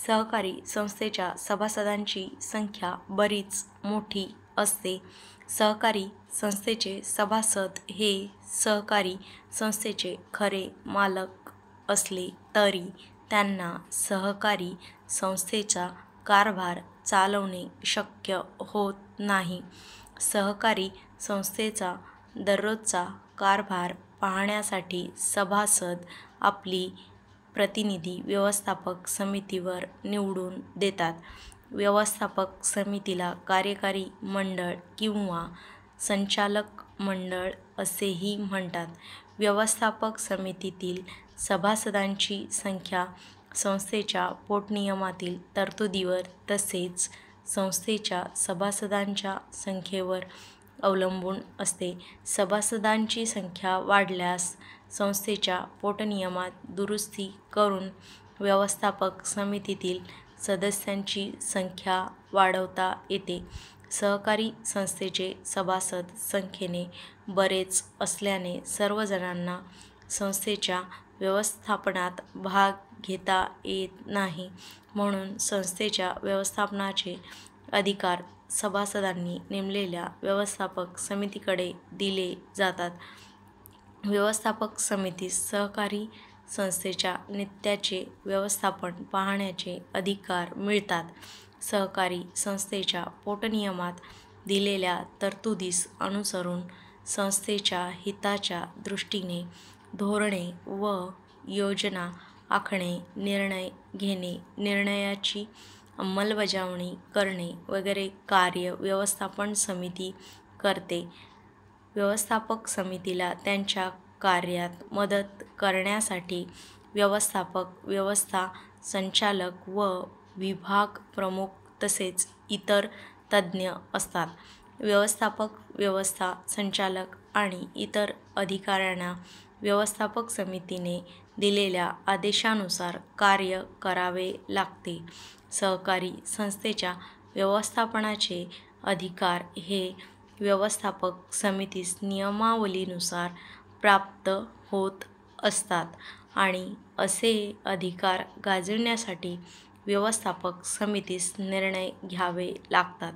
सहकारी संस्थेच्या सभासदांची संख्या बरीच मोठी असते. सहकारी संस्थेचे सभासद हे सहकारी संस्थेचे खरे मालक असले तरी त्यांना सहकारी संस्थेचा कारभार चालवणे शक्य होत नाही. सहकारी संस्थेचा दररोजचा कारभार पाहण्यासाठी सभासद आपली प्रतिनिधी व्यवस्थापक समितीवर निवडून देतात. व्यवस्थापक समितीला कार्यकारी मंडळ किंवा संचालक मंडळ असेही म्हणतात. व्यवस्थापक समितीतील सभासदांची संख्या संस्थेच्या पोटनियमातील तरतुदीवर तसेच संस्थेच्या सभासदांच्या संख्येवर अवलंबून असते. सभासदांची संख्या वाढल्यास संस्थेच्या पोटनियमात दुरुस्ती करून व्यवस्थापक समितीतील सदस्यांची संख्या वाढवता येते. सहकारी संस्थेचे सभासद संख्येने बरेच असल्याने सर्वजणांना संस्थेच्या व्यवस्थापनात भाग घेता येत नाही. म्हणून संस्थेच्या व्यवस्थापनाचे अधिकार सभासदांनी नेमलेल्या व्यवस्थापक समितीकडे दिले जातात. व्यवस्थापक समितीस सहकारी संस्थेच्या नित्याचे व्यवस्थापन पाहण्याचे अधिकार मिळतात. सहकारी संस्थेच्या पोटनियमात दिलेल्या तरतुदीस अनुसरून संस्थेच्या हिताच्या दृष्टीने धोरणे व योजना आखणे, निर्णय घेणे, निर्णयाची अंमलबजावणी करणे वगैरे कार्य व्यवस्थापन समिती करते. व्यवस्थापक समितीला त्यांच्या कार्यात मदत करण्यासाठी व्यवस्थापक, व्यवस्था संचालक व विभाग प्रमुख तसेच इतर तज्ज्ञ असतात. व्यवस्थापक, व्यवस्था संचालक आणि इतर अधिकाऱ्यांना व्यवस्थापक समितीने दिलेल्या आदेशानुसार कार्य करावे लागते. सहकारी संस्थेच्या व्यवस्थापनाचे अधिकार हे व्यवस्थापक समितीस नियमावलीनुसार प्राप्त होत असतात आणि असे अधिकार गाजविण्यासाठी व्यवस्थापक समितीस निर्णय घ्यावे लागतात.